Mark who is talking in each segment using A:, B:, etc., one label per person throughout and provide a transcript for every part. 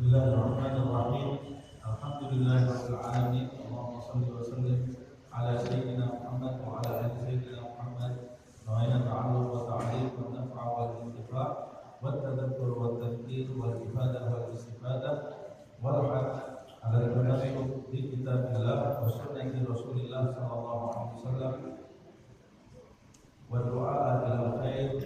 A: Bismillahirrahmanirrahim. Alhamdulillahirabbil alamin. Allahumma shalli wa sallim ala sayyidina Muhammad wa ala ali sayyidina Muhammad. Nawaitu ta'allum wa ta'lim wa naf'a wal intifa' wa tadabkur wa tadhkir wal ifadah wal istifadah wal haq ala al-tamassuk bi kitabillah wa sunnati Rasulillah sallallahu alaihi wasallam wa du'a ila khair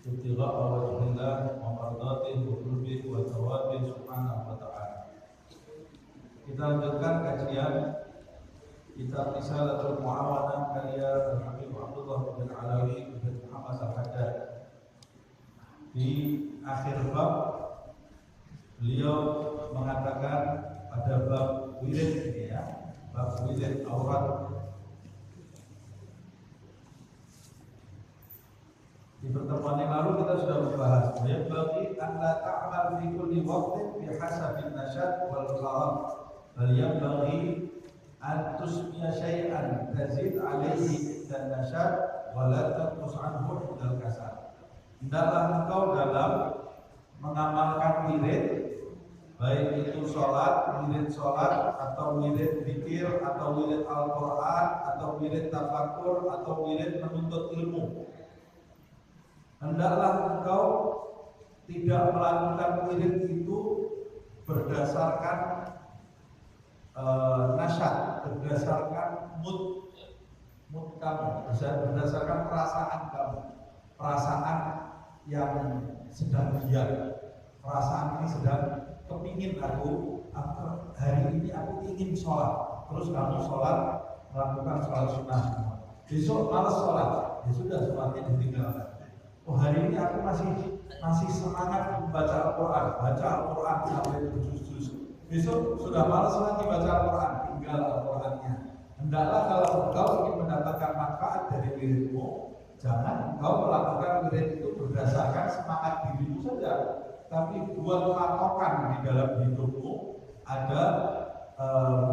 A: ibtigha'a wajhillah wa mardatihi wa qurbihi wa thawabihi subhanahu wa ta'ala. Kita lanjutkan kajian kitab Risalatul Mu'awanah karya Al-Habib Abdullah bin Alawi bin Muhammad Al-Haddad. Di akhir bab beliau mengatakan pada bab wirid ini ya, bab wirid aurat. Di pertemuan yang lalu kita sudah membahas ya, bagi anda ta'mal fi kulli waqtin bihasabil nasyad wal gharam, bal yanbaghi an tusmiya syai'an tazid alaihi dan nasyad wa la tanqus anhu dal kasar. Hendaklah engkau dalam mengamalkan wirid, baik itu wirid sholat atau wirid zikir atau wirid Al-Quran atau wirid tafakur atau wirid menuntut ilmu. Hendaklah engkau tidak melakukan wirid itu berdasarkan nasyad, berdasarkan mood kamu, berdasarkan perasaan kamu, perasaan yang sedang giat, perasaan ini sedang kepingin aku hari ini aku ingin sholat, terus kamu sholat, melakukan sholat sunnah, besok malas sholat, ya sudah sholatnya ditinggalkan. Oh, hari ini aku masih semangat membaca Al-Quran, baca Al-Quran sampai berjuz-juz. Besok sudah malas lagi baca Al-Quran, tinggal Al-Qurannya. Hendaklah kalau engkau ingin mendapatkan manfaat dari wiridmu, jangan engkau melakukan wirid itu berdasarkan semangat dirimu saja, tapi buat patokan di dalam hidupmu. Ada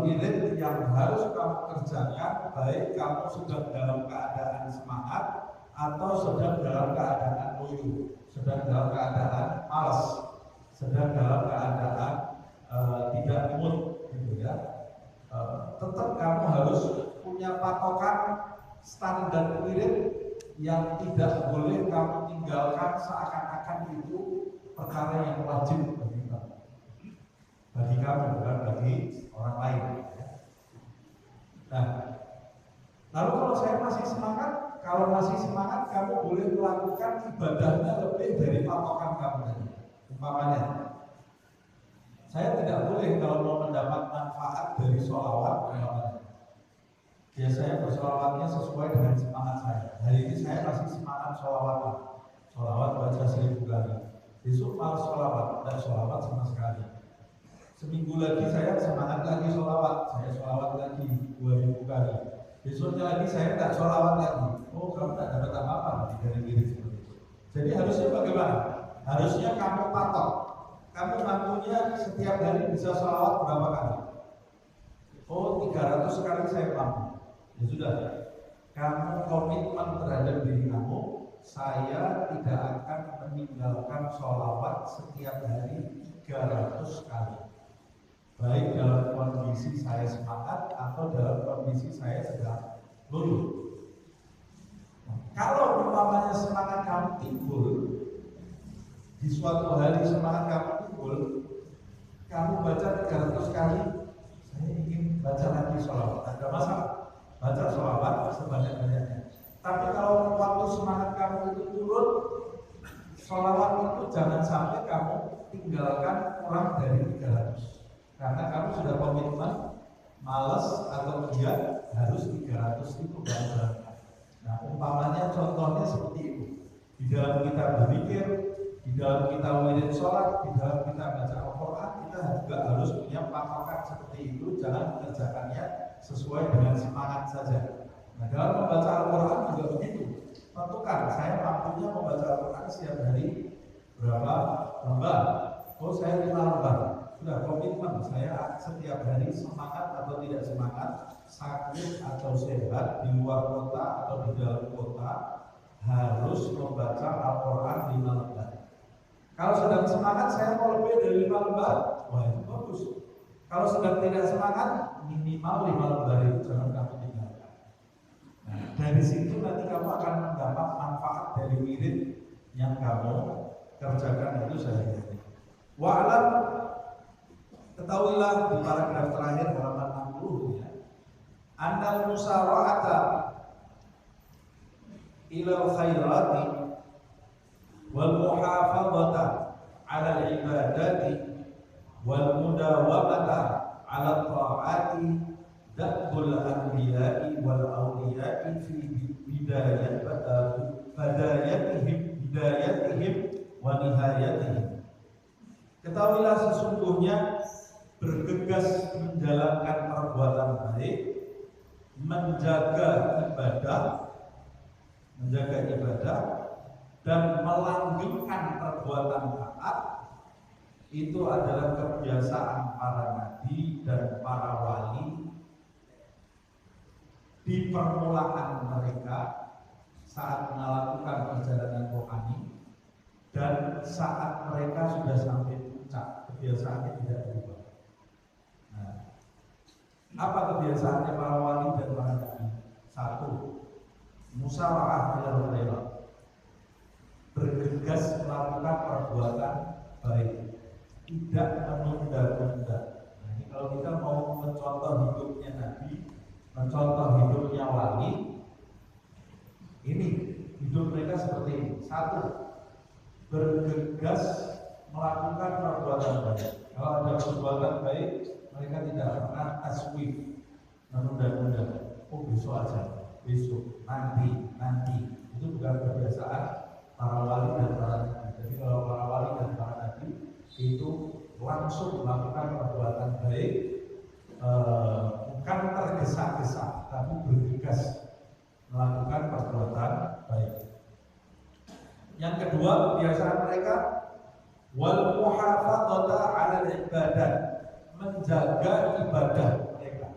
A: wirid yang harus kamu kerjakan, baik kamu sudah dalam keadaan semangat atau sedang dalam keadaan loyo, sedang dalam keadaan malas, sedang dalam keadaan tidak mood, gitu ya. Tetap kamu harus punya patokan standar wirid yang tidak boleh kamu tinggalkan seakan-akan itu perkara yang wajib bagi kamu, bukan bagi orang lain. Nah, lalu kalau saya masih semangat, kamu boleh melakukan ibadahnya lebih dari patokan kamu tadi. Umpamanya, saya tidak boleh kalau mau mendapat manfaat dari sholawat, ya saya bersolawatnya sesuai dengan semangat saya. Hari ini saya masih semangat sholawat baca 1000 kali. Besok malas sholawat, tidak sholawat sama sekali. Seminggu lagi saya semangat lagi sholawat, saya sholawat lagi 2000 kali. Besoknya lagi saya tidak sholawat lagi. Oh, kamu tidak dapat apa-apa dari diri seperti itu. Jadi harusnya bagaimana? Harusnya kamu patok. Kamu mampunya setiap hari bisa sholawat berapa kali? Oh, 300 kali saya mampu. Ya sudah. Kamu komitmen terhadap diri kamu, saya tidak akan meninggalkan sholawat setiap hari 300 kali. Baik dalam kondisi saya semangat atau dalam kondisi saya sedang loyo. Kalau umpamanya semangat kamu timbul, di suatu hari semangat kamu timbul, kamu baca 300 kali, saya ingin baca lagi sholawat, ada masalah, baca sholawat sebanyak-banyaknya. Tapi kalau waktu semangat kamu itu turun, sholawat itu jangan sampai kamu tinggalkan kurang dari 300. Karena kamu sudah komitmen, malas atau giat harus 300 itu baca. Nah, umpamanya contohnya seperti itu. Di dalam kita berzikir, di dalam kita wirid sholat, di dalam kita baca Al-Quran, kita juga harus punya patokan seperti itu. Jangan mengerjakannya sesuai dengan semangat saja. Nah, dalam membaca Al-Quran juga begitu. Tentukan, saya mampunya membaca Al-Quran setiap hari berapa lembar. Oh, saya 5 lembar. Sudah komitmen, saya setiap hari semangat atau tidak semangat, sakit atau sehat, di luar kota atau di dalam kota, harus membaca Al-Quran 5 lembar. Kalau sedang semangat saya mau lebih dari 5 lembar, wah itu bagus. Kalau sedang tidak semangat, minimal 5 lembar itu jangan kamu tinggalkan. Nah, dari situ nanti kamu akan mendapat manfaat dari wirid yang kamu kerjakan itu sehari-hari. Wa'alam, ketahuilah di paragraf terakhir halaman 60 ya. Annal musara'ata ilal khairati wal muhafadzata 'ala al-ibadati wal mudawamata 'ala ta'ati da'bul anbiya'i wal awliya'i fi bidayatihim wa nihayatihim. Ketahuilah sesungguhnya bergegas menjalankan perbuatan baik, menjaga ibadah dan melanggengkan perbuatan taat itu adalah kebiasaan para nabi dan para wali di permulaan mereka saat melakukan perjalanan rohani dan saat mereka sudah sampai puncak, kebiasaannya tidak berubah. Nah, apa kebiasaannya para wali dan para nabi? Satu, musyawarah ilal khairat, bergegas melakukan perbuatan baik, tidak menunda-nunda. Nah, ini kalau kita mau mencontoh hidupnya nabi, mencontoh hidupnya wali, ini hidup mereka seperti ini. Satu, bergegas melakukan perbuatan baik. Kalau ada perbuatan baik, mereka tidak pernah taswif, menunda-nunda. Oh besok aja, besok, nanti. Itu bukan kebiasaan para wali dan para nabi. Jadi kalau para wali dan para nabi itu langsung melakukan perbuatan baik, bukan tergesa-gesa, tapi bergegas melakukan perbuatan baik. Yang kedua, kebiasaan mereka wal muhafadzata 'ala ibadah, menjaga ibadah mereka.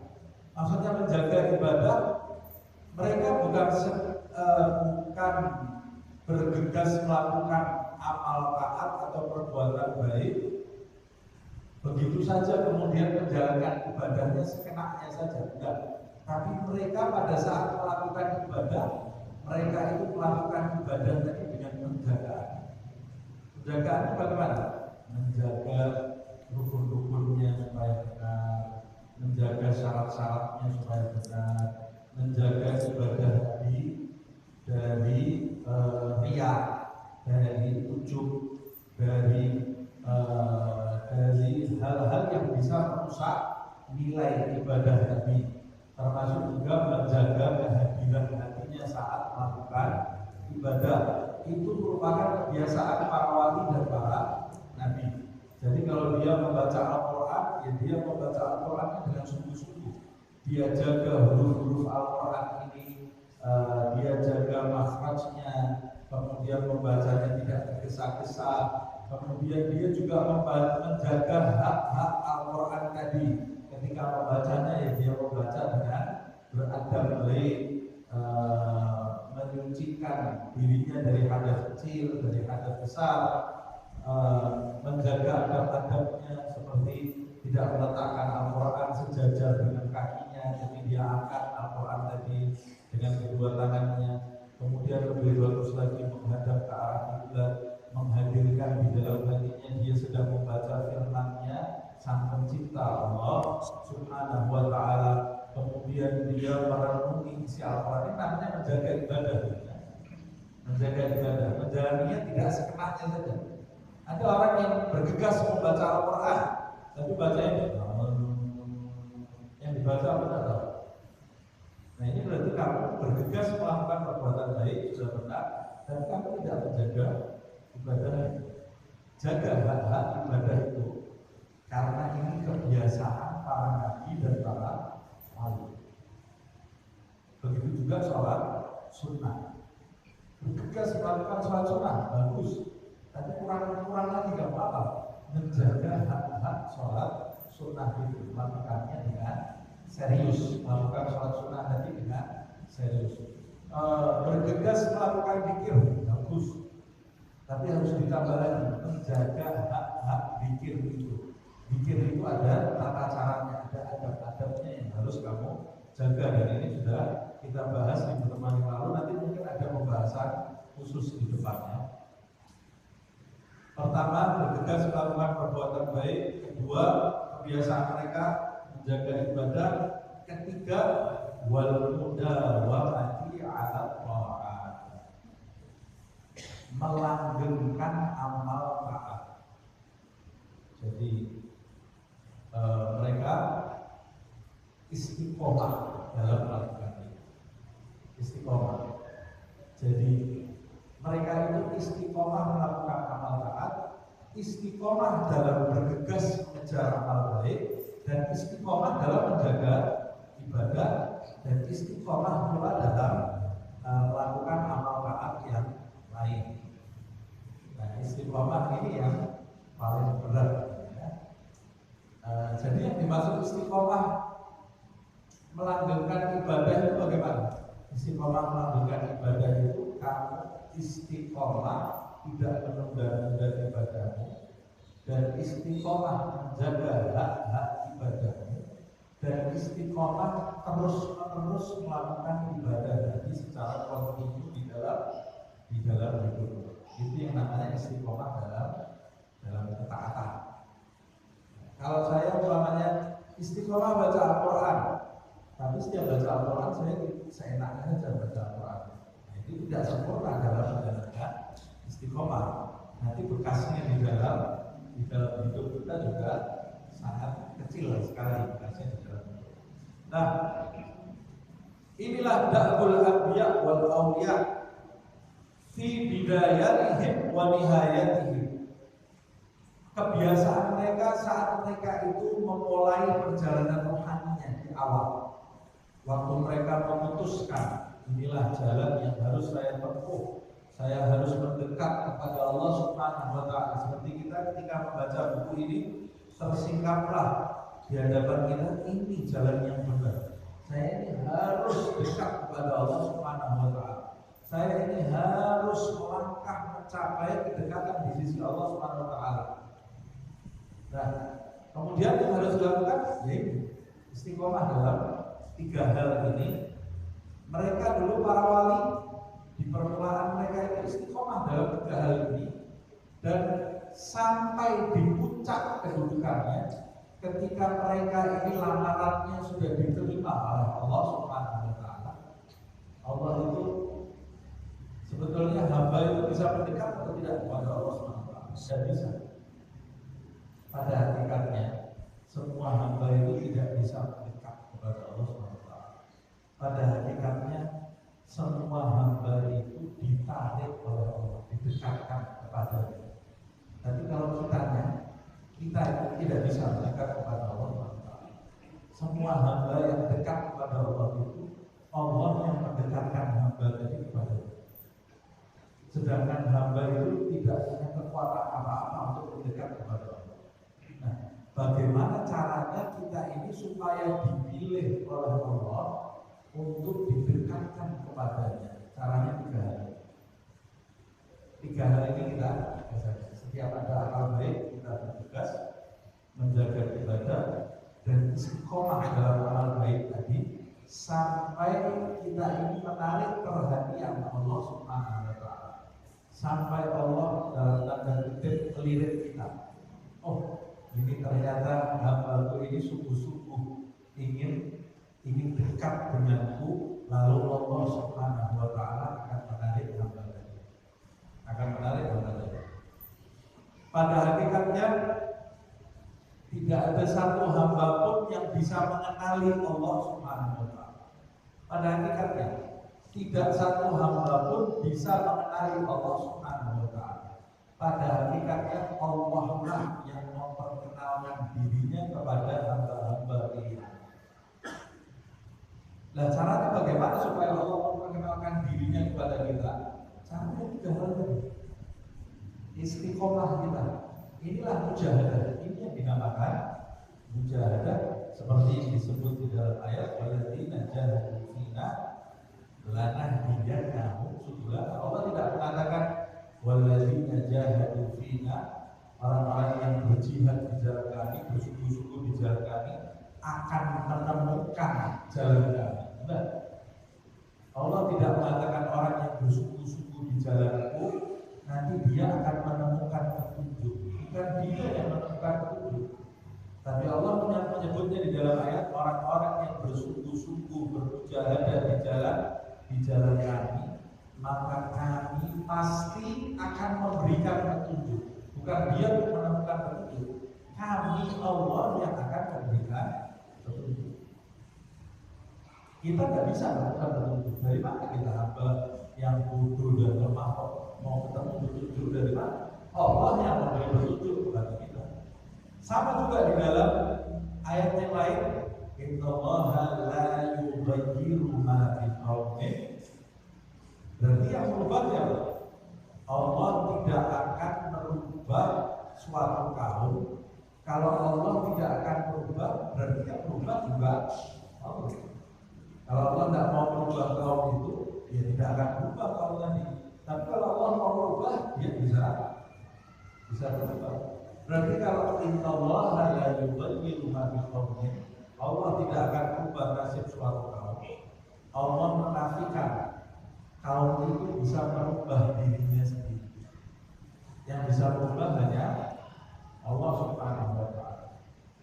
A: Maksudnya menjaga ibadah, mereka bukan bergegas melakukan amal taat atau perbuatan baik begitu saja kemudian menjalankan ibadahnya sekenaknya saja, enggak. Tapi mereka pada saat melakukan ibadah, mereka itu melakukan ibadah tadi dengan penjagaan. Penjagaan itu bagaimana? Menjaga rukun-rukunnya supaya benar, menjaga syarat-syaratnya supaya benar, menjaga ibadah dari riya, dari ujub, dari hal-hal yang bisa merusak nilai ibadah tadi, termasuk juga menjaga kehadiran hatinya saat melakukan ibadah. Itu merupakan kebiasaan para wali dan para nabi. Jadi kalau dia membaca Al-Quran, ya dia membaca Al-Quran dengan sungguh-sungguh. Dia jaga huruf-huruf Al-Quran ini, dia jaga makhrajnya, kemudian membacanya tidak tergesa-gesa, kemudian dia juga menjaga hak-hak Al-Quran tadi. Ketika membacanya, ya dia membaca dengan beradab baik, menyucikan dirinya dari hadas kecil, dari hadas besar, menjaga adab-adabnya seperti tidak meletakkan Al-Quran sejajar dengan kakinya, jadi dia angkat Al-Quran tadi dengan kedua tangannya. Kemudian lebih bagus lagi menghadap ke arah kiblat, menghadirkan di dalam hatinya dia sedang membaca firman-Nya Sang Pencipta Allah Subhanahu wa Ta'ala. Kemudian dia merenungi isi Al-Quran. Ini namanya menjaga ibadah, ya. Menjaga ibadah, menjalaninya tidak sekenanya saja. Ada orang yang bergegas membaca Al-Quran, tapi bacanya yang dibaca benar. Nah ini berarti kamu bergegas melakukan perbuatan baik sudah benar, dan kamu tidak menjaga ibadah. Jaga hak-hak ibadah itu, karena ini kebiasaan para nabi dan para wali. Begitu juga sholat sunnah. Bergegas melakukan sholat sunnah bagus, tapi kurang lagi gak apa-apa. Menjaga hak-hak sholat sunnah itu, melakukannya dengan serius, melakukan sholat sunnah tadi dengan serius. Bergegas melakukan zikir bagus, tapi Tapi harus ditambah lagi menjaga hak-hak zikir itu. Zikir itu ada tata caranya, ada adab-adabnya yang harus kamu jaga, dan ini sudah kita bahas di pertemuan yang lalu. Nanti mungkin ada pembahasan khusus di depannya. Pertama, bergegas melakukan perbuatan baik. Kedua, kebiasaan mereka menjaga ibadah. Ketiga, wal mudawamati 'ala ta'at, melanggengkan amal taat. Jadi mereka istiqomah dalam melakukan itu. Istiqomah. Jadi mereka itu istiqomah melakukan amal taat, istiqomah dalam bergegas mengejar amal baik, dan istiqomah dalam menjaga ibadah, dan istiqomah pula dalam melakukan amal taat yang lain. Nah, istiqomah ini yang paling berat. Ya. Jadi yang dimaksud istiqomah melanggengkan ibadah itu bagaimana? Istiqomah melanggengkan ibadah itu kamu istiqomah tidak menunda-nunda ibadahmu, dan istiqomah menjaga hak-hak ibadahmu, dan istiqomah terus-menerus melakukan ibadah tadi secara kontinu di dalam hidup. Itu yang namanya istiqomah dalam ketaatan. Kalau saya umpamanya istiqomah baca Al-Quran, tapi setiap baca Al-Quran saya seenaknya saja baca Al-Quran. Itu tidak sempurna dalam menjalankan istiqomah. Nanti bekasnya di dalam hidup kita juga sangat kecil sekali bekasnya di dalam hidup. Nah, inilah da'bul anbiya wal awliya fi bidayatihim wa nihayatihim. Kebiasaan mereka saat mereka itu memulai perjalanan rohaninya di awal. Waktu mereka memutuskan, inilah jalan yang harus saya tempuh, saya harus mendekat kepada Allah Subhanahu wa Ta'ala. Seperti kita ketika membaca buku ini, tersingkaplah di hadapan kita, ini jalan yang benar. Saya ini harus dekat kepada Allah Subhanahu wa Ta'ala. Saya ini harus melangkah mencapai kedekatan di sisi Allah Subhanahu wa Ta'ala. Nah, kemudian yang harus dilakukan yaitu istiqomah dalam 3 hal ini. Mereka dulu para wali di permulaan mereka itu istiqomah dalam 3 hal ini, dan sampai di puncak kedudukannya ketika mereka ini lamarannya sudah diterima oleh Allah Subhanahu wa Ta'ala. Allah itu sebetulnya hamba itu bisa mendekat atau tidak kepada Allah Subhanahu wa Ta'ala? Tidak bisa. Pada hakikatnya semua hamba itu tidak bisa mendekat kepada Allah Subhanahu wa Ta'ala. Pada hakikatnya semua hamba itu ditarik oleh Allah, didekatkan kepadanya. Tapi kalau kita itu tidak bisa mendekat kepada Allah Subhanahu wa Ta'ala. Semua hamba yang dekat kepada Allah itu Allah yang mendekatkan hamba tadi kepadanya. Sedangkan hamba itu tidak punya kekuatan apa-apa untuk mendekat kepada Allah. Nah, bagaimana caranya kita ini supaya dipilih oleh Allah untuk didekatkan kepadanya? Caranya 3 hal. 3 hal ini kita setiap ada amal baik kita bertugas menjaga ibadah dan istiqomah dalam amal baik tadi sampai kita ini menarik perhatian Allah Subhanahu wa Ta'ala, sampai Allah dalam tanda kutip melirik kita. Oh, ini ternyata hambaku ini sungguh-sungguh ingin dekat denganku, lalu Allah Subhanahu wa Ta'ala akan menarik hamba tadi. Pada hakikatnya tidak ada satu hamba pun yang bisa mengenali Allah Subhanahu wa Ta'ala. Pada hakikatnya tidak satu hamba pun bisa mengenali Allah Subhanahu wa Ta'ala. Pada hakikatnya Allah lah yang memperkenalkan dirinya kepada hamba-hamba pilihan. Nah, caranya bagaimana supaya Allah memperkenalkan dirinya kepada kita? Caranya 3 hal tadi. Istiqomah kita. Inilah mujahadah. Ini yang dinamakan mujahadah, seperti yang disebut di dalam ayat walladzina jahadu fina lanahdiyannahum subulana. Allah tidak mengatakan walladzina walladzina jahadu fina, orang-orang yang berjihad di jalan kami, bersungguh-sungguh di jalan kami akan menemukan jalan kami. Benar? Allah tidak mengatakan orang yang bersungguh-sungguh di jalanku nanti dia akan menemukan petunjuk. Bukan dia yang menemukan petunjuk. Tapi Allah menyebutnya di dalam ayat orang-orang yang bersungguh-sungguh bermujahadah di jalan kami, maka kami pasti akan memberikan petunjuk. Bukan dia yang menemukan petunjuk, kami Allah yang akan memberikan petunjuk. Kita nggak bisa menemukan petunjuk. Dari mana kita hamba yang bodoh dan lemah kok mau ketemu petunjuk dari mana? Allah yang memberi petunjuk bagi kita. Sama juga di dalam ayat yang lain, innallaha la yughayyiru ma biqaumin. Berarti yang merubah siapa? Allah tidak akan merubah suatu kaum. Kalau Allah tidak akan merubah, berarti yang merubah juga Allah. Kalau Allah tidak mau merubah kaum itu, ya tidak akan berubah kaum tadi. Tapi kalau Allah mau merubah, dia bisa berubah. Berarti kalau innallaha la yughayyiru ma biqaumin, Allah tidak akan merubah nasib suatu kaum. Allah menafikan kaum itu bisa merubah dirinya sendiri. Yang bisa merubah hanya Allah Subhanahu wa ta'ala.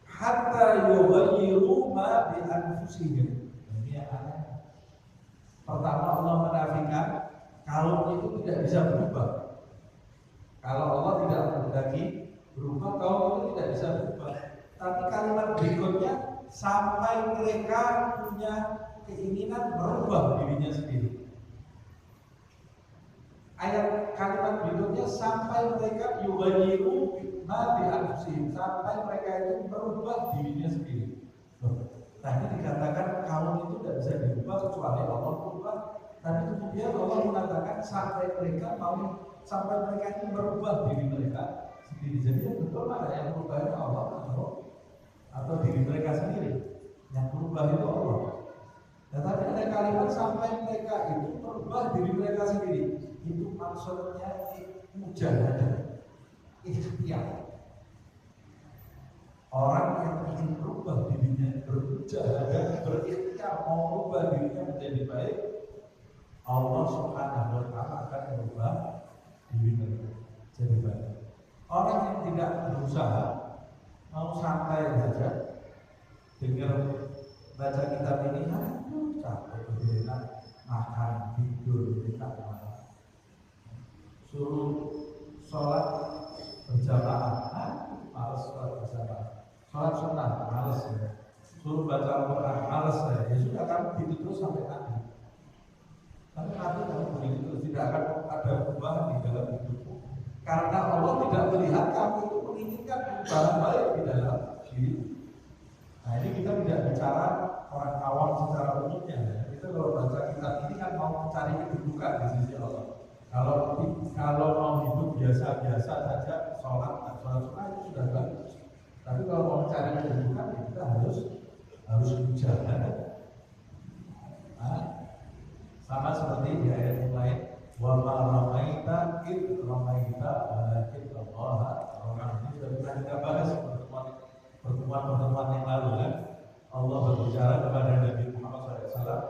A: Hatta yughayyiru ma bi anfusihim. Ini yang aneh. Pertama Allah menafikan kaum itu tidak bisa berubah. Kalau Allah tidak menghendaki berubah, kaum itu tidak bisa berubah. Tapi kalimat berikutnya, sampai mereka punya keinginan merubah dirinya sendiri. Ayat kalimat berikutnya, sampai mereka yughayyiru ma bi anfusihim, sampai mereka itu merubah dirinya sendiri. Tadi dikatakan kaum itu tidak bisa dirubah kecuali Allah berubah. Tapi kemudian Allah mengatakan sampai mereka itu merubah diri mereka sendiri. Jadi yang betul mana yang merubahnya Allah atau diri mereka sendiri? Yang berubah itu Allah. Tetapi ada kalimat sampai mereka itu merubah diri mereka sendiri. Itu maksudnya mujahadah, ikhtiar. Orang yang ingin berubah dirinya, bermujahadah, berikhtiar mau merubah dirinya menjadi baik, Allah Subhanahu wa ta'ala akan merubah diri mereka jadi baik. Orang yang tidak berusaha, mau santai saja, dengar baca kitab ini, aduh capek, enak, makan, tidur, enak, suruh sholat berjamaah, males sholat berjamaah, sholat sunnah, males ya, suruh baca Al-Quran, males ya sudah kamu gitu terus sampai nanti. Tapi nanti kamu begitu terus, tidak akan ada perubahan di dalam hidupmu. Karena Allah tidak melihat kamu itu menginginkan perubahan baik di dalam diri. Nah ini kita tidak bicara orang awam secara umumnya ya. Kita kalau baca kitab ini kan mau mencari kedudukan di sisi Allah. Kalau mau hidup biasa-biasa saja, sholat sunnah itu sudah bagus. Tapi kalau mau mencari kedudukan ya kita harus mujahadah. Sama seperti di ayat yang lain, wa ma ramaita id ramaita walakin Allah rama. Ini sudah pernah kita bahas pertemuan yang lalu kan. Allah berbicara kepada Nabi Muhammad SAW,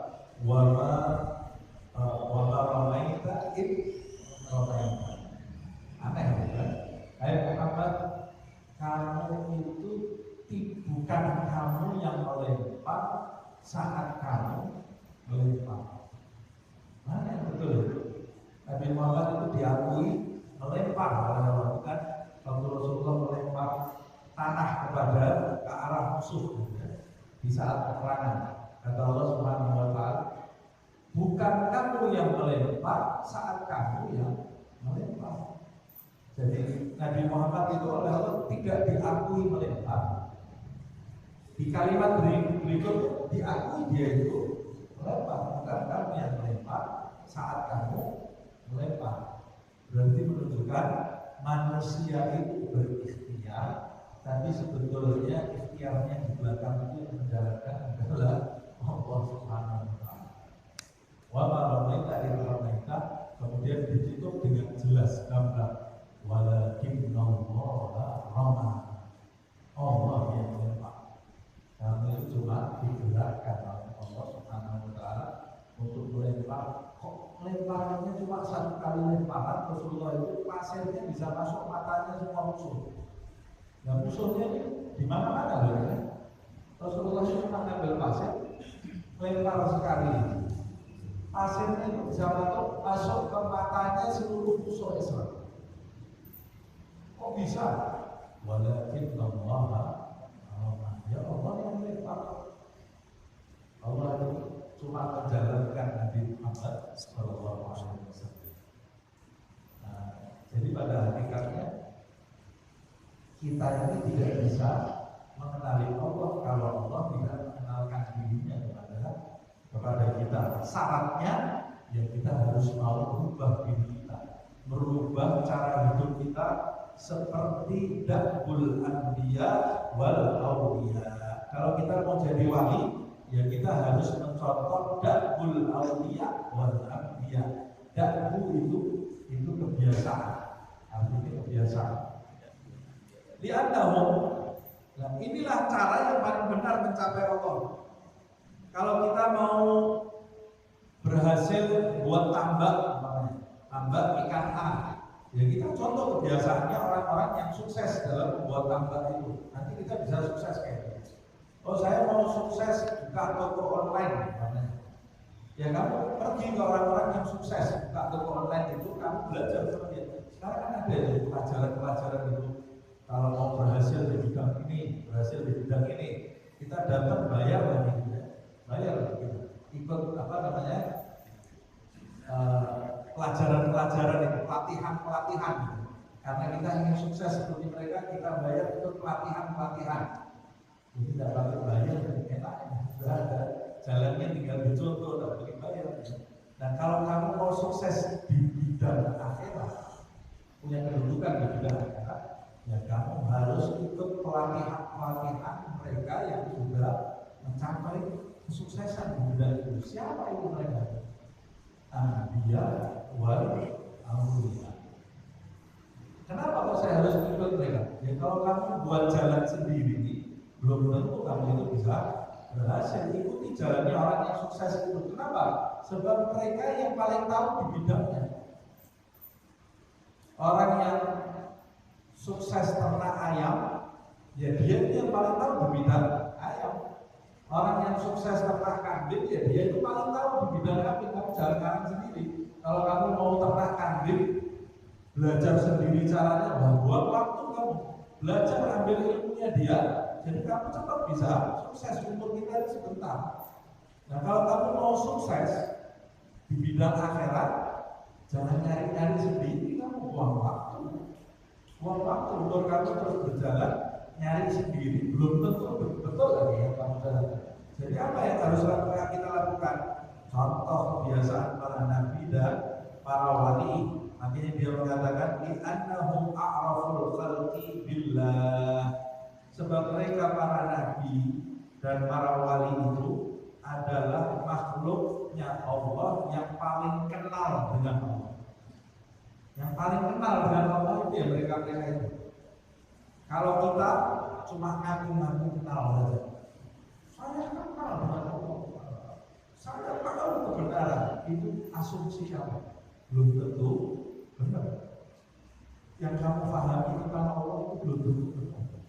A: wa ma ramaita id ramaita. Aneh kan? Hai Muhammad, kamu itu bukan kamu yang melempar saat kamu melempar. Mana yang betul? Nabi Muhammad itu diakui melempar oleh Allah, bukan? Waktu Rasulullah melempar tanah ke arah musuh di saat peperangan. Kata Allah Subhanahu wa ta'ala, bukan kamu yang melempar saat kamu yang melempar. Jadi Nabi Muhammad itu oleh Allah tidak diakui melempar. Di kalimat berikut diakui dia itu melempar, bukan kamu yang melempar saat kamu melempar. Berarti menunjukkan manusia itu berikhtiar, tapi sebetulnya ikhtiarnya di belakang itu yang menjalankan adalah Allah Subhanahu wa ta'ala. Wa ma ramaita id ramaita, kemudian ditutup dengan jelas gamblang. Walakinallaha rama. Allah yang melempar. Kamu itu cuma digerakkan oleh Allah Subhanahu wa taala untuk melempar. Kok lemparannya cuma satu kali lemparan? Rasulullah itu pasirnya bisa masuk matanya semua musuh. Nah musuhnya di mana-mana loh ya. Rasulullah itu mengambil pasir, lempar sekali. Pasirnya itu bisa masuk ke matanya seluruh musuh Islam. Kok bisa? Walakinallaha ya Allah yang lempar. Allah itu cuma menjalankan Nabi Muhammad Sallallahu Alaihi Wasallam. Nah, jadi pada hakikatnya kita ini tidak bisa mengenali Allah kalau Allah tidak mengenalkan dirinya kepada kita. Syaratnya ya kita harus mau merubah diri kita, merubah cara hidup kita seperti Dabul Anbiya wal Awliya. Kalau kita mau jadi wali, ya kita harus mencontoh Dabul Awliya wal Anbiya. Dabu itu kebiasaan, artinya kebiasaan. Li'annahum, nah inilah cara yang paling benar mencapai Allah. Kalau kita mau berhasil buat tambak ikan A, ya kita contoh kebiasaannya orang-orang yang sukses dalam membuat tambak itu. Nanti kita bisa sukses kayak gitu. Oh saya mau sukses buka toko online, ya kamu pergi ke orang-orang yang sukses buka toko online itu, kamu belajar sama dia. Sekarang kan ada ya pelajaran-pelajaran itu. Kalau mau berhasil di bidang ini, kita dapat bayar lagi, bayar gitu. Ikut pelajaran-pelajaran itu, pelatihan gitu. Karena kita ingin sukses seperti mereka, kita bayar ikut pelatihan. Ini tidak pakai bayar, enak, sudah ada jalannya, tinggal dicontoh, tidak pakai bayar. Dan kalau kamu mau sukses di bidang akhirat, punya kedudukan di bidang akhirat, ya kamu harus ikut pelatihan mereka yang sudah mencapai kesuksesan di bidang itu. Siapa itu mereka? Anbiya wal Awliya. Kenapa kok saya harus ikut mereka? Ya kalau kamu buat jalan sendiri, belum tentu kamu itu bisa berhasil. Ikuti jalannya orang yang sukses itu. Kenapa? Sebab mereka yang paling tahu di bidangnya. Orang yang sukses ternak ayam, ya dia itu yang paling tahu di bidang ayam. Orang yang sukses ternak kambing, ya dia itu paling tahu di bidang kambing. Kamu jalan kanan sendiri. Kalau kamu mau ternak kambing, belajar sendiri caranya, buang waktu kamu belajar, ambil ilmunya dia, jadi kamu cepat bisa sukses. Untuk kita sebentar. Nah kalau kamu mau sukses di bidang akhirat, jangan nyari-nyari sendiri, kamu buang waktu untuk kamu terus berjalan nyari sendiri, belum tentu betul lagi yang kamu jalankan. Jadi apa yang harus kita lakukan? Contoh kebiasaan para nabi dan para wali. Makanya dia mengatakan li'annahum a'raful khalqi billah. Sebab mereka para nabi dan para wali itu adalah makhluknya Allah yang paling kenal dengan Allah. Yang paling kenal dengan Allah itu ya mereka itu. Kalau kita cuma ngaku-ngaku kenal saja, saya kenal dengan Allah, saya tahu kebenaran, itu asumsi kamu, belum tentu benar. Yang kamu pahami tentang Allah itu belum tentu benar.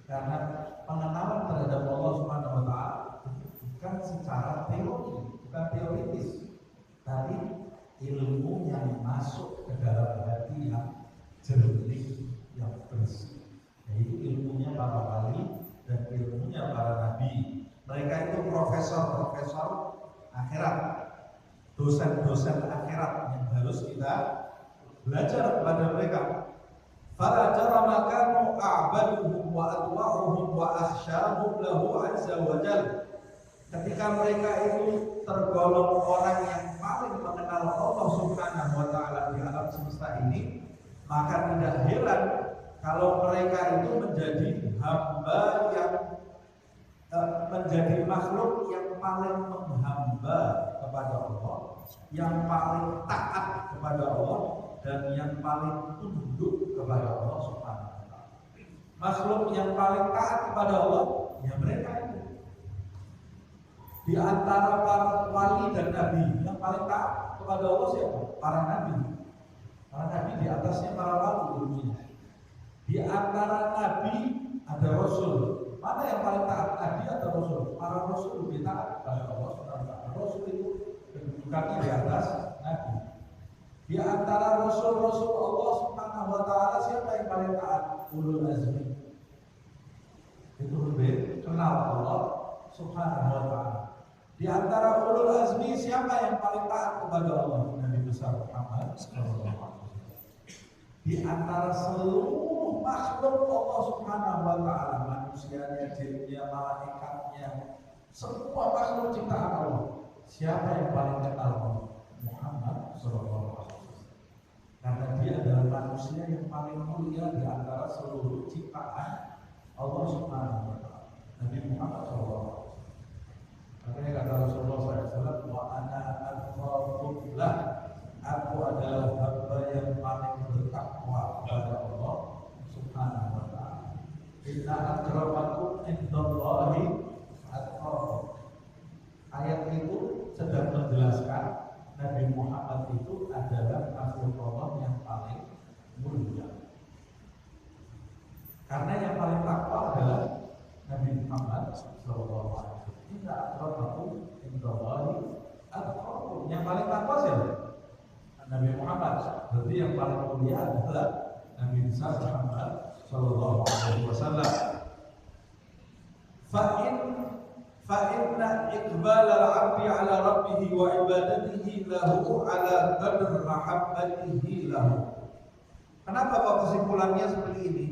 A: Karena pengenalan terhadap Allah Subhanahu wa taala bukan secara teori, bukan teoritis, tapi ilmu yang masuk ke dalam hati yang jernih, yang bersih. Yaitu ilmunya para wali dan ilmunya para nabi. Mereka itu profesor akhirat, dosen akhirat yang harus kita belajar kepada mereka. Fala jarama kanu a'baduhum wa atwa'uhum wa akhsyahum lahu azza wa jalla. Ketika mereka itu tergolong orang yang paling mengenal Allah Subhanahu wa taala di alam semesta ini, maka tidak heran kalau mereka itu menjadi hamba yang menjadi makhluk yang paling menghamba kepada Allah, yang paling taat kepada Allah, dan yang paling tunduk kepada Allah Subhanahu wa taala. Makhluk yang paling taat kepada Allah ya mereka itu. Di antara para wali dan nabi yang paling taat kepada Allah siapa? Para nabi. Para nabi di atasnya para wali dulunya. Di antara nabi ada rasul. Mana yang paling taat, nabi atau rasul? Para rasul lebih taat kepada Allah Subhanahu wa taala. Rasul itu kedudukannya di atas nabi. Di antara rasul-rasul Allah Subhanahu wa taala siapa yang paling taat? Ulul azmi. Itu lebih kenal Allah Subhanahu wa taala. Di antara ulul azmi siapa yang paling taat kepada Allah? Nabi besar Muhammad sallallahu alaihi wasallam. Di antara seluruh makhluk Allah Subhanahu wa taala, manusianya, jinnya, malaikatnya, semua makhluk ciptaan Allah, siapa yang paling kenal Allah? Muhammad sallallahu alaihi wasallam. Karena dia adalah manusia yang paling mulia di antara seluruh ciptaan Allah Subhanahu wa taala. Nabi Muhammad sallallahu alaihi wasallam. Makanya kata Rasulullah SAW, wa ana atqakumullah, aku adalah hamba yang paling bertakwa kepada Allah Subhanahu wa taala. Inna akramakum indallahi atqakum. Ayat itu sedang menjelaskan Nabi Muhammad itu adalah makhluk Allah yang paling mulia. Karena yang paling takwa adalah Nabi Muhammad sallallahu alaihi wasallam. Inna akramakum indallahi atqakum. Yang paling takwa siapa? Nabi Muhammad. Berarti yang paling mulia adalah Nabi Muhammad sallallahu alaihi wasallam. Fa inna iqbal al-'abdi 'ala rabbih wa ibadatihi lahu 'ala qadr mahabbatihi lahu. Kenapa kok kesimpulannya seperti ini?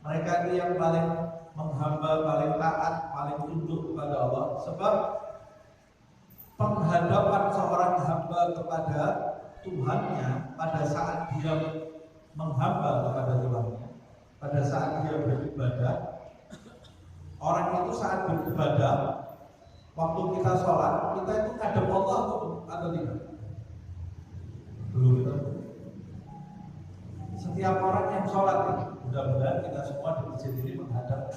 A: Mereka ini yang paling menghamba, paling taat, paling tunduk kepada Allah. Sebab penghadapan seorang hamba kepada Tuhannya pada saat dia menghamba kepada Tuhannya, pada saat dia beribadah. Orang itu saat beribadah, waktu kita sholat, kita itu ngadep Allah atau tidak? Belum. Setiap orang yang sholat itu, mudah-mudahan kita semua di masjid ini menghadap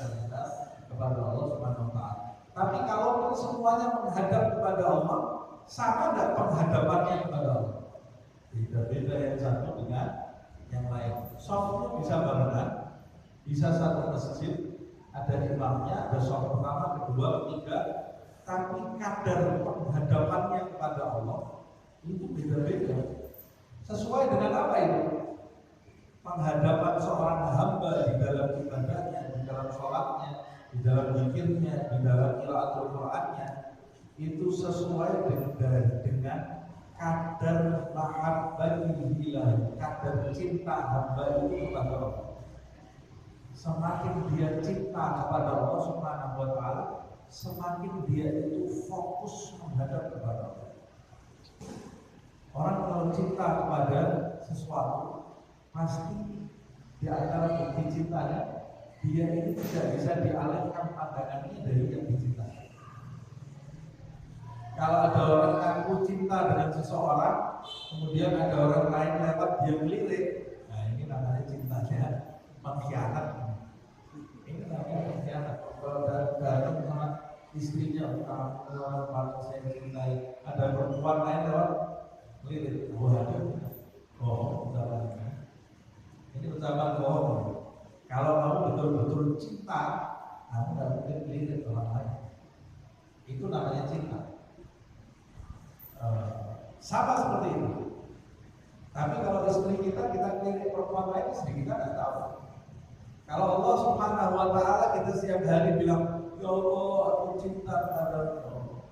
A: kepada Allah Subhanahu wa taala. Tapi kalau semuanya menghadap kepada Allah, sama enggak penghadapannya kepada Allah? Beda-beda yang satu dengan yang lain. Shofnya bisa barengan, bisa satu masjid, ada imamnya, ada shof pertama, kedua, ketiga, tapi kadar penghadapannya kepada Allah itu beda-beda. Sesuai dengan apa itu? Penghadapan seorang hamba di dalam ibadahnya, di dalam sholatnya, di dalam zikirnya, di dalam qiraatul Qur'annya, itu sesuai dengan kadar mahabbatihi lahu, kadar cinta hamba itu kepada Allah. Semakin dia cinta kepada Allah Subhanahu wa taala, semakin dia itu fokus menghadap kepada Allah. Orang kalau cinta kepada sesuatu, pasti di antara bukti cintanya, dia ini tidak bisa dialihkan pandangannya dari yang dicintai. Kalau ada orang ngaku cinta dengan seseorang, kemudian ada orang lain lewat, dia melirik, nah ini namanya cintanya pengkhianat. Ini namanya pengkhianat. Kalau datang sama istrinya, kamu saya cintai, ada perempuan lain lewat, melirik, bohong, ucapannya. Ini ucapan bohong. Kalau kamu betul-betul cinta, kamu tidak mungkin melirik orang lain. Itu namanya cinta. Sama seperti itu. Tapi kalau istri kita melirik perempuan lain, istri kita tidak tahu. Kalau Allah Subhanahu wa taala, kita setiap hari bilang, ya Allah, aku cinta padamu.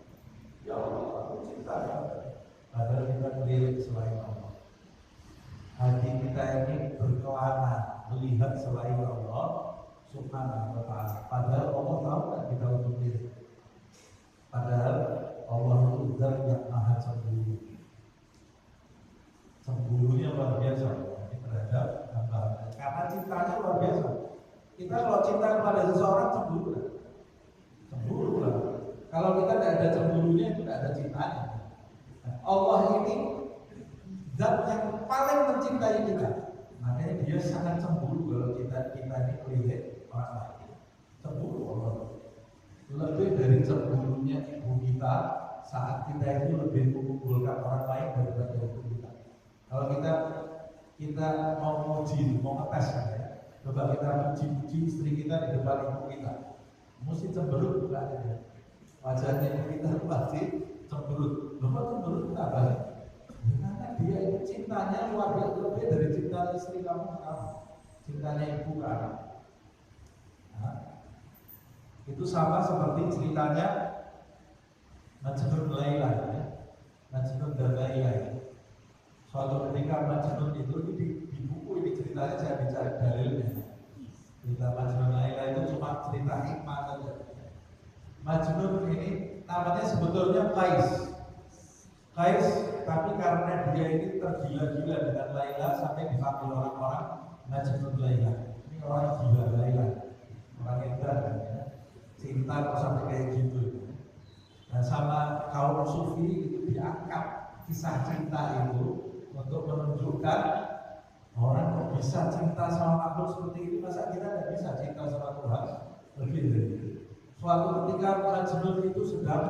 A: Ya Allah, aku cinta padamu. Padahal kita melirik selain Allah. Hati kita ini berkelana melihat selain Allah Subhanahu wa taala. Padahal Allah tahu kan kita untuk melirik. Padahal Allah itu zat yang maha cemburu. Cemburunya luar biasa terhadap hamba. Karena cintanya luar biasa. Kita kalau cinta kepada seseorang cemburu lah. Cemburu lah. Kalau kita tidak ada cemburunya, itu tidak ada cintanya. Allah ini zat yang paling mencintai kita. Makanya dia sangat cemburu kalau kita ini melihat orang lain. Cemburu Allah. Lebih dari cemburunya ibu kita saat kita itu lebih mengumpulkan orang lain daripada ibu kita. Kalau kita mau uji, mau ngetes ya, coba kita uji istri kita di depan ibu kita, mesti cemberut bukan ya? Wajahnya ibu kita pasti cemberut. Lupa cemberut kita balik. Karena dia itu cintanya luar biasa, lebih dari cinta istri kamu, cintanya ibu kamu. Nah, itu sama seperti ceritanya Majnun Laila ya. Majnun dan Laila ya. Suatu ketika Majnun itu di buku ini ceritanya saya bicara dalilnya. Cerita Majnun Laila itu cuma cerita hikmah saja. Majnun ini namanya sebetulnya Qais, tapi karena dia ini tergila-gila dengan Laila sampai dipanggil orang-orang Majnun Laila. Ini orang gila Laila, orang edan ya. Cinta kok sampai kayak gitu. Nah, sama kaum sufi itu diangkat kisah cinta itu untuk menunjukkan orang kok bisa cinta sama makhluk seperti ini, masa kita tidak bisa cinta sama Tuhan lebih dari itu. Suatu ketika Majnun itu sedang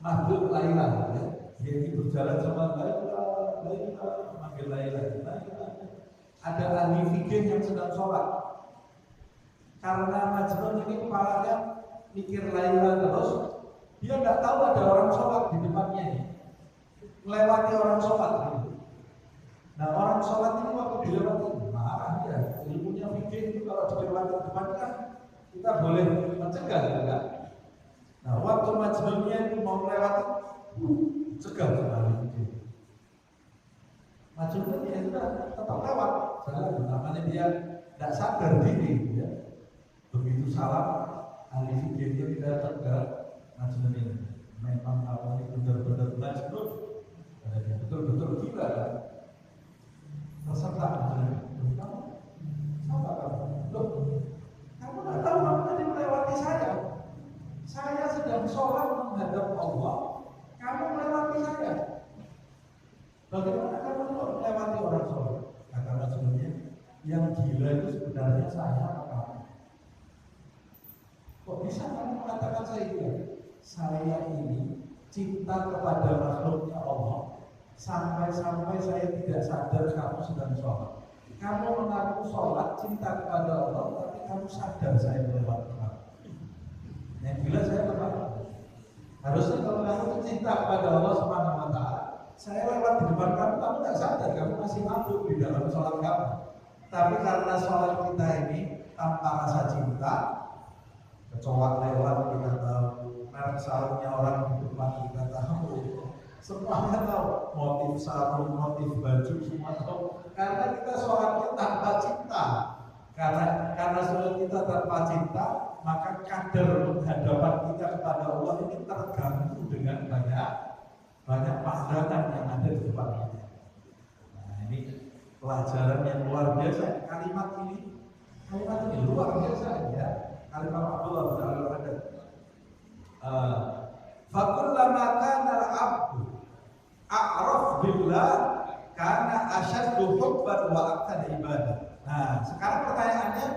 A: makhluk Laila ya. Dia ini berjalan sama Laila, manggil Laila. Ada ahli fikih yang sedang sholat. Karena Majnun ini kepalanya mikir Laila terus, dia nggak tahu ada orang sholat di depannya ini, melewati orang sholat gitu. Nah orang sholat ini waktu dilewati marah dia, ilmunya fikih itu kalau dilewati depan kan kita boleh mencegah kan? Nah waktu Majnunnya itu mau melewati, cegah sekali fikih. Majnun dia sudah tetap lewat, jalan namanya dia tidak sadar diri ya. Begitu salam, ahli fikih dia datang ke Majnun ini. Memang apa ini benar-benar Majnun, betul-betul gila kan? Terserah Majnun. Kamu, siapa kamu? Loh, kamu nggak tahu kamu tadi melewati saya. Saya sedang sholat menghadap Allah, kamu melewati saya. Bagaimana kamu melewati orang sholat? Kata Majnunnya, yang gila itu sebenarnya saya apa kamu? Kok bisa kamu mengatakan saya gila? Saya ini cinta kepada makhluknya Allah sampai-sampai saya tidak sadar kamu sedang sholat. Kamu mengaku sholat cinta kepada Allah, tapi kamu sadar saya melewati kamu. Yang gila saya apa? Harusnya kalau kamu cinta kepada Allah Subhanahu wa Ta'ala, saya lewat di depan kamu, kamu tidak sadar kamu masih mabuk di dalam sholat kamu. Tapi karena sholat kita ini tanpa rasa cinta, kecoak lewat kita tahu, merek sarungnya orang di depan kita tahu, semuanya tahu, motif sarung, motif baju semua tahu. Karena kita sholatnya tanpa cinta. Karena sholat kita tanpa cinta, maka kadar penghadapan kita kepada Allah ini terganggu dengan banyak pandangan yang ada di depan kita. Nah ini pelajaran yang luar biasa. Kalimat ini luar biasa ya. Kalimat Abdullah bin Al-Haddad. Fakullama kana al-'abdu a'raf billah kana asyaddu hubban wa aqad ibadah. Nah, sekarang pertanyaannya,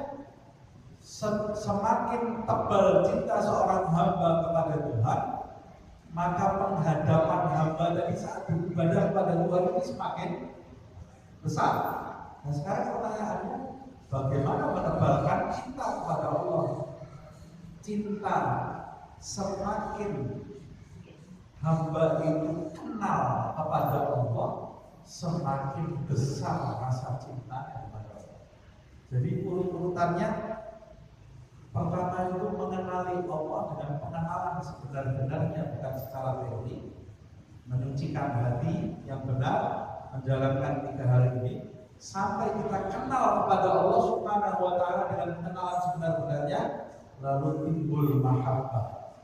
A: semakin tebal cinta seorang hamba kepada Tuhan, maka penghadapan hamba dari saat beribadah kepada Tuhan ini semakin besar. Nah, sekarang pertanyaannya, bagaimana menebalkan cinta kepada Allah? Cinta semakin hamba itu kenal kepada Allah, semakin besar rasa cinta kepada Allah. Jadi urut-urutannya, pertama itu mengenali Allah dengan pengenalan sebenar-benarnya, bukan secara teori, menyucikan hati yang benar, menjalankan 3 hal ini, sampai kita kenal kepada Allah Subhanahu wa Ta'ala dengan pengenalan sebenar-benarnya, lalu timbul mahabbah.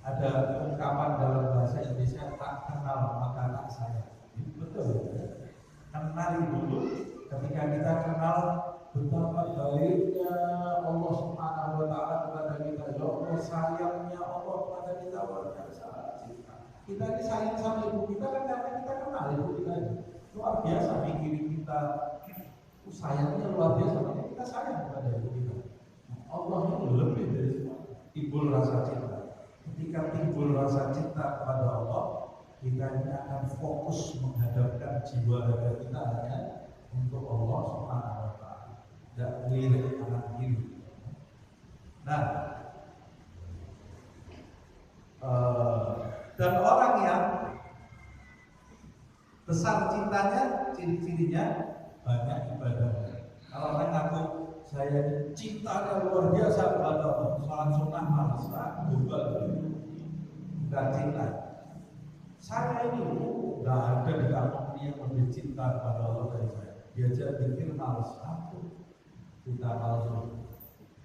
A: Ada ungkapan dalam bahasa Indonesia, tak kenal maka tak sayang. Ini betul ya? Kenali dulu. Ketika kita kenal betapa baiknya Allah Subhanahu wa Ta'ala kepada kita, ya Allah, sayangnya Allah kepada kita luar biasa. Kita ini sayang sama ibu kita kan karena kita kenal ibu kita ini. luar biasa mikirin kita, sayangnya luar biasa, makanya kita sayang kepada ibu kita. Allah itu lebih dari semua. Timbul rasa cinta. Ketika timbul rasa cinta kepada Allah, kita ini akan fokus menghadapkan jiwa raga kita hanya untuk Allah Subhanahu wa Ta'ala. Tidak lirik kanan kiri. Nah, dan orang yang besar cintanya, ciri-cirinya banyak ibadah. Kalau orang ngaku saya cintanya luar biasa kepada Allah, sholat sunnah malas, bukan cinta. Saya ini nggak ada di kampung ini yang lebih cinta kepada Allah dari saya. Diajak pikir malas, aku cinta malas.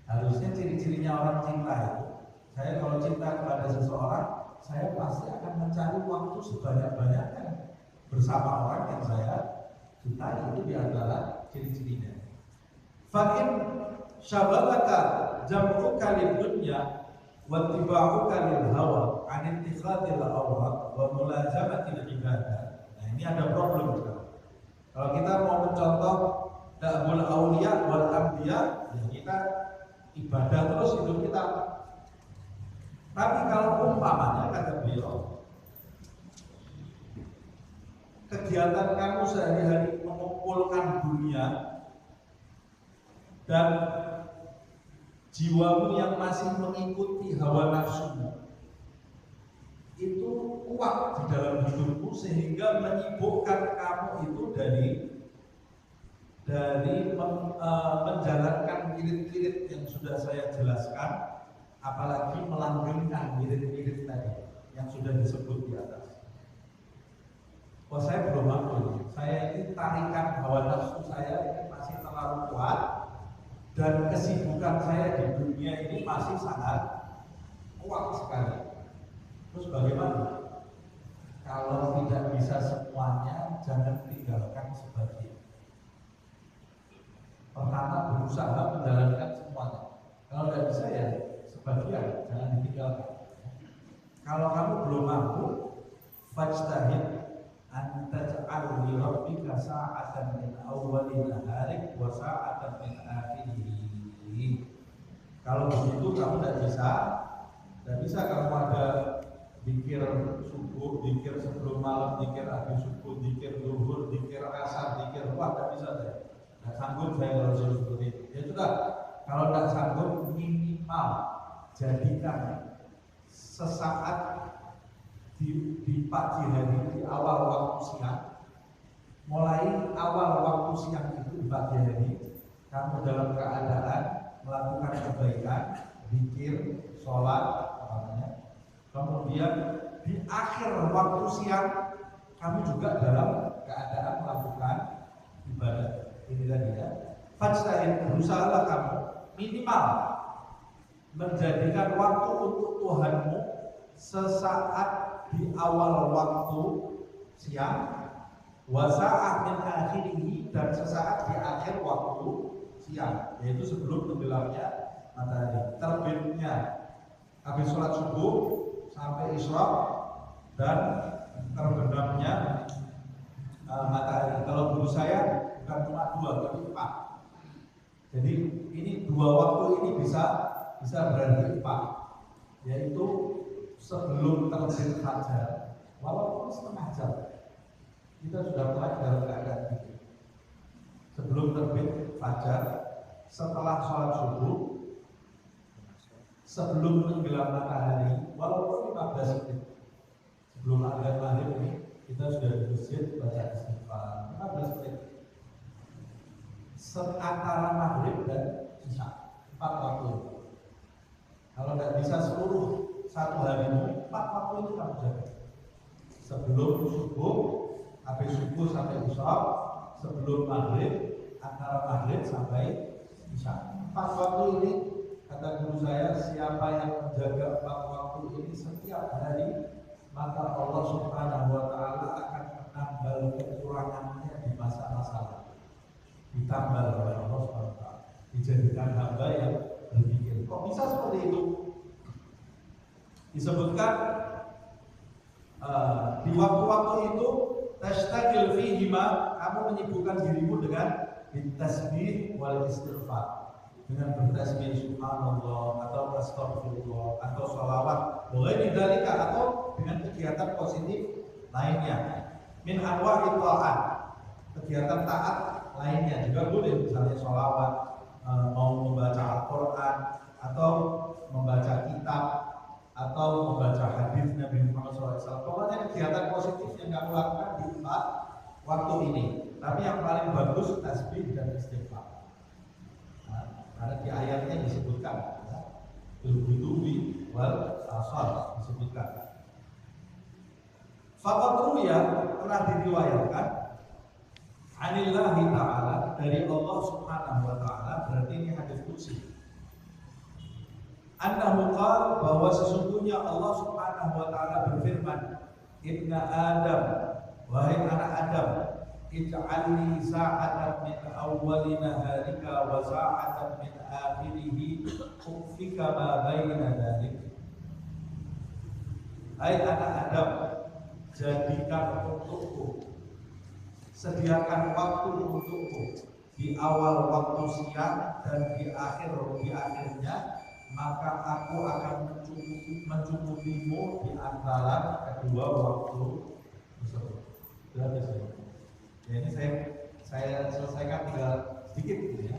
A: Harusnya ciri-cirinya orang cinta itu, saya kalau cinta kepada seseorang, saya pasti akan mencari waktu sebanyak-banyaknya bersama orang yang saya cintai. Itu diantara ciri-cirinya. Fa'in syabalaka jam'uka lid dunya wa tiba'uka lil hawa an ittikhadil awrad wa mulazamatil ibadah. Nah, ini ada problem sekarang. Kalau kita mau mencontoh da'bul auliya wal anbiya, ya kita ibadah terus hidup kita. Tapi kalau umpamanya kata beliau, kegiatan kamu sehari-hari mengumpulkan dunia dan jiwamu yang masih mengikuti hawa nafsumu itu kuat di dalam hidupmu sehingga menyibukkan kamu itu dari menjalankan wirid-wirid yang sudah saya jelaskan, apalagi melanggengkan wirid-wirid tadi yang sudah disebut di atas. Oh, saya belum mampu. Saya ini tarikan hawa nafsu saya ini masih terlalu kuat dan kesibukan saya di dunia ini masih sangat kuat sekali. Terus bagaimana? Kalau tidak bisa semuanya, jangan tinggalkan sebagian. Pertama, berusaha menjalankan semuanya. Kalau tidak bisa ya sebagian, jangan ditinggalkan. Kalau kamu belum mampu, fajtahid an taj'al li rabbika sa'atan min awwalil naharik wa sa'atan min akhirih. Kalau begitu kamu tidak bisa kamu ada zikir subuh, zikir sebelum malam, zikir habis subuh, zikir zuhur, zikir asar, zikir tidak bisa saya. Tidak sanggup saya kalau seperti itu. Ya sudah, kalau tidak sanggup minimal jadikan sesaat di pagi hari, di awal waktu siang, mulai awal waktu siang itu di pagi hari, kamu dalam keadaan melakukan kebaikan, zikir, sholat, kemudian di akhir waktu siang kamu juga dalam keadaan melakukan ibadah. Ini tadi ya. Fajtahid, berusahalah kamu minimal menjadikan waktu untuk Tuhanmu sesaat di awal waktu siang, wasa'ah min akhirihi, dan sesaat di akhir waktu siang, yaitu sebelum tenggelamnya matahari, terbitnya habis sholat subuh sampai isyraq dan terbenamnya matahari. Kalau guru saya bukan cuma 2 tapi 4. Jadi ini 2 waktu ini bisa berarti 4, yaitu sebelum terbit fajar, walaupun setengah jam kita sudah mulai dalam keadaan itu. Sebelum terbit fajar, setelah sholat subuh, sebelum tenggelam matahari, walaupun 15 menit sebelum adzan maghrib ini, kita sudah di masjid baca istighfar 15 menit. Antara maghrib dan isya, 4 waktu. Kalau tidak bisa seluruh satu hari ini, 4 waktu itu kamu jaga. Sebelum subuh, habis subuh sampai isya, sebelum maghrib, antara maghrib sampai isya. 4 waktu ini, kata guru saya, siapa yang menjaga 4 waktu ini setiap hari, maka Allah Subhanahu wa Ta'ala akan menambal kekurangannya di masa-masa lalu. Ditambal oleh Allah Subhanahu wa Ta'ala, dijadikan hamba yang berpikir. Kok bisa seperti itu? Disebutkan di waktu-waktu itu tashtagil fihima, kamu menyibukkan dirimu dengan tasbih wal istighfar, dengan bertasbih subhanallah atau astagfirullah atau sholawat, boleh didalika atau dengan kegiatan positif lainnya. Min anwa'i ta'at, kegiatan taat lainnya juga boleh, misalnya sholawat, mau membaca Al-Quran atau membaca kitab atau membaca hadis Nabi Muhammad SAW. Pokoknya kegiatan positif yang kamu lakukan di empat waktu ini. Tapi yang paling bagus tasbih dan istighfar. Nah, karena di ayatnya disebutkan, bil-ghuduwi wal asal disebutkan. Faqad ruya, telah diriwayatkan anillahi ta'ala, dari Allah Subhanahu wa ta'ala, berarti ini hadis qudsi. Annahu qala, bahwa sesungguhnya Allah Subhanahu wa ta'ala berfirman, Ibna Adam, wahai anak Adam, ij'alni sa'atan min awwali naharika wa sa'atan min akhirihi ukfika ma baina dzalik. Hai anak Adam, jadikan untukku, sediakan waktu untukku di awal waktu siang dan di akhirnya, maka aku akan mencukupimu di antara kedua waktu tersebut. Ya, ini saya selesaikan tinggal sedikit gitu ya.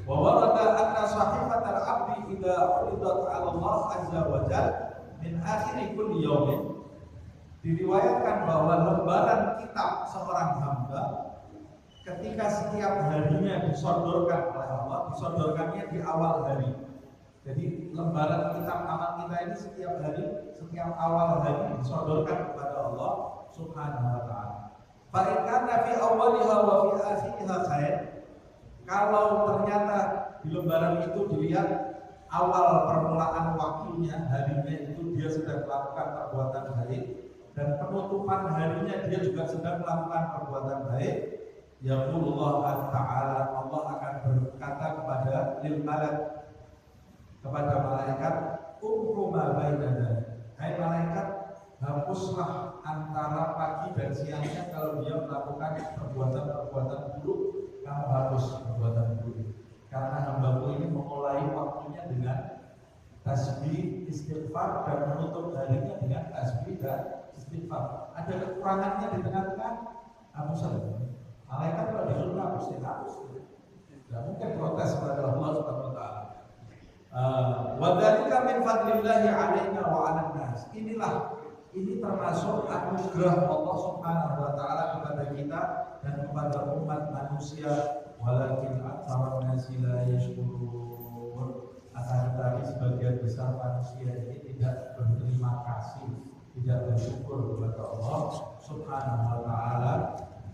A: Wa warada anna sahifatal abdi idza uridat 'ala Allah azza wa jalla min akhir kulli yaumin. Diriwayatkan bahwa lembaran kitab seorang hamba ketika setiap harinya disodorkan oleh Allah, disodorkannya di awal hari. Jadi lembaran kitab amal kita ini setiap hari, setiap awal hari disodorkan kepada Allah Subhanahu wa ta'ala. Fa in kana fi awwaliha wa fi akhiriha khair. Kalau ternyata di lembaran itu dilihat awal permulaan waktunya, harinya itu dia sedang melakukan perbuatan baik, dan penutupan harinya dia juga sedang melakukan perbuatan baik, yaqulullah ta'ala, Allah akan berkata kepada lil malak, kepada malaikat, umru ma bainana, hai malaikat, hapuslah antara pagi dan siangnya. Kalau dia melakukan perbuatan buruk, kamu hapus perbuatan buruk, karena hambaku ini memulai waktunya dengan tasbih, istighfar, dan menutup harinya dengan tasbih dan istighfar. Ada kekurangannya di tengah-tengah, hapus saja. Malaikat kalau disuruh hapus, ya hapus. Tidak mungkin protes kepada Allah Subhanahu wa ta'ala. Wa dzalika min fadlillahi 'alaina wa 'alan nas. Ini termasuk anugerah Allah Subhanahu wa ta'ala kepada kita dan kepada umat manusia. Walakin aktsarun nasi la yashkurun. Akan tetapi sebagian besar manusia ini tidak berterima kasih, tidak bersyukur kepada Allah Subhanahu wa ta'ala.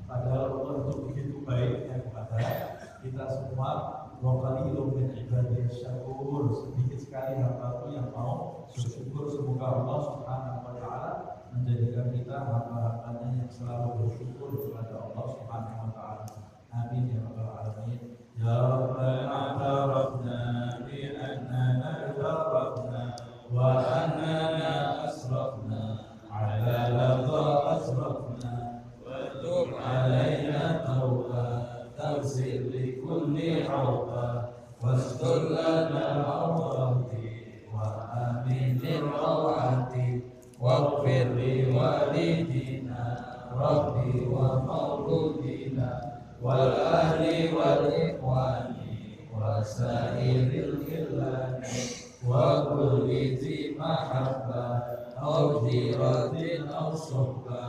A: Padahal Allah itu begitu baiknya kepada kita semua. Wa qalilun min ibadiyas syakur, sedikit sekali hamba-Ku yang mau bersyukur. Semoga Allah Subhanahu wa ta'ala menjadikan kita hamba-hambanya yang selalu bersyukur kepada Allah Subhanahu wa ta'ala. Amin ya rabbal alamin. Ya Rabbana tarafna bi annana tarafna wa annana asrafna ala ladha asrafna wa tub alaina tawba taghfir li kulli hawba wastur lana awrati wa amin rawati waghfir li walidina rabbi wa mauludina wal ahli wal ikhwani wa sa'iril khillani wa kulli zi mahabba aw jiratin aw suhba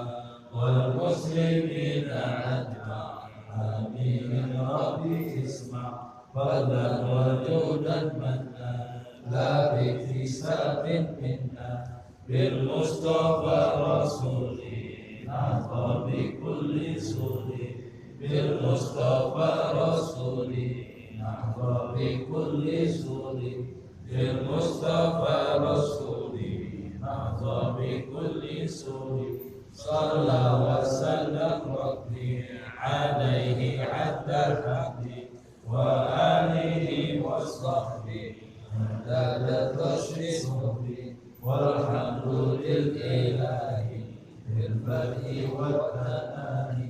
A: wal muslimina ajma'. Amin rabbi isma' fadlan wa judan manna la biktisabin minna bil mustafa rasuli nahda bi kulli suri bil mustafa rasuli nahda bi kulli suri bil mustafa rasuli nahda bi kulli suri sallallahu wa sallam rabbi alaihi hatta hamdi wa alihi wa sahbihi adada tashrifi walhamdulillahi بالبدء والثناء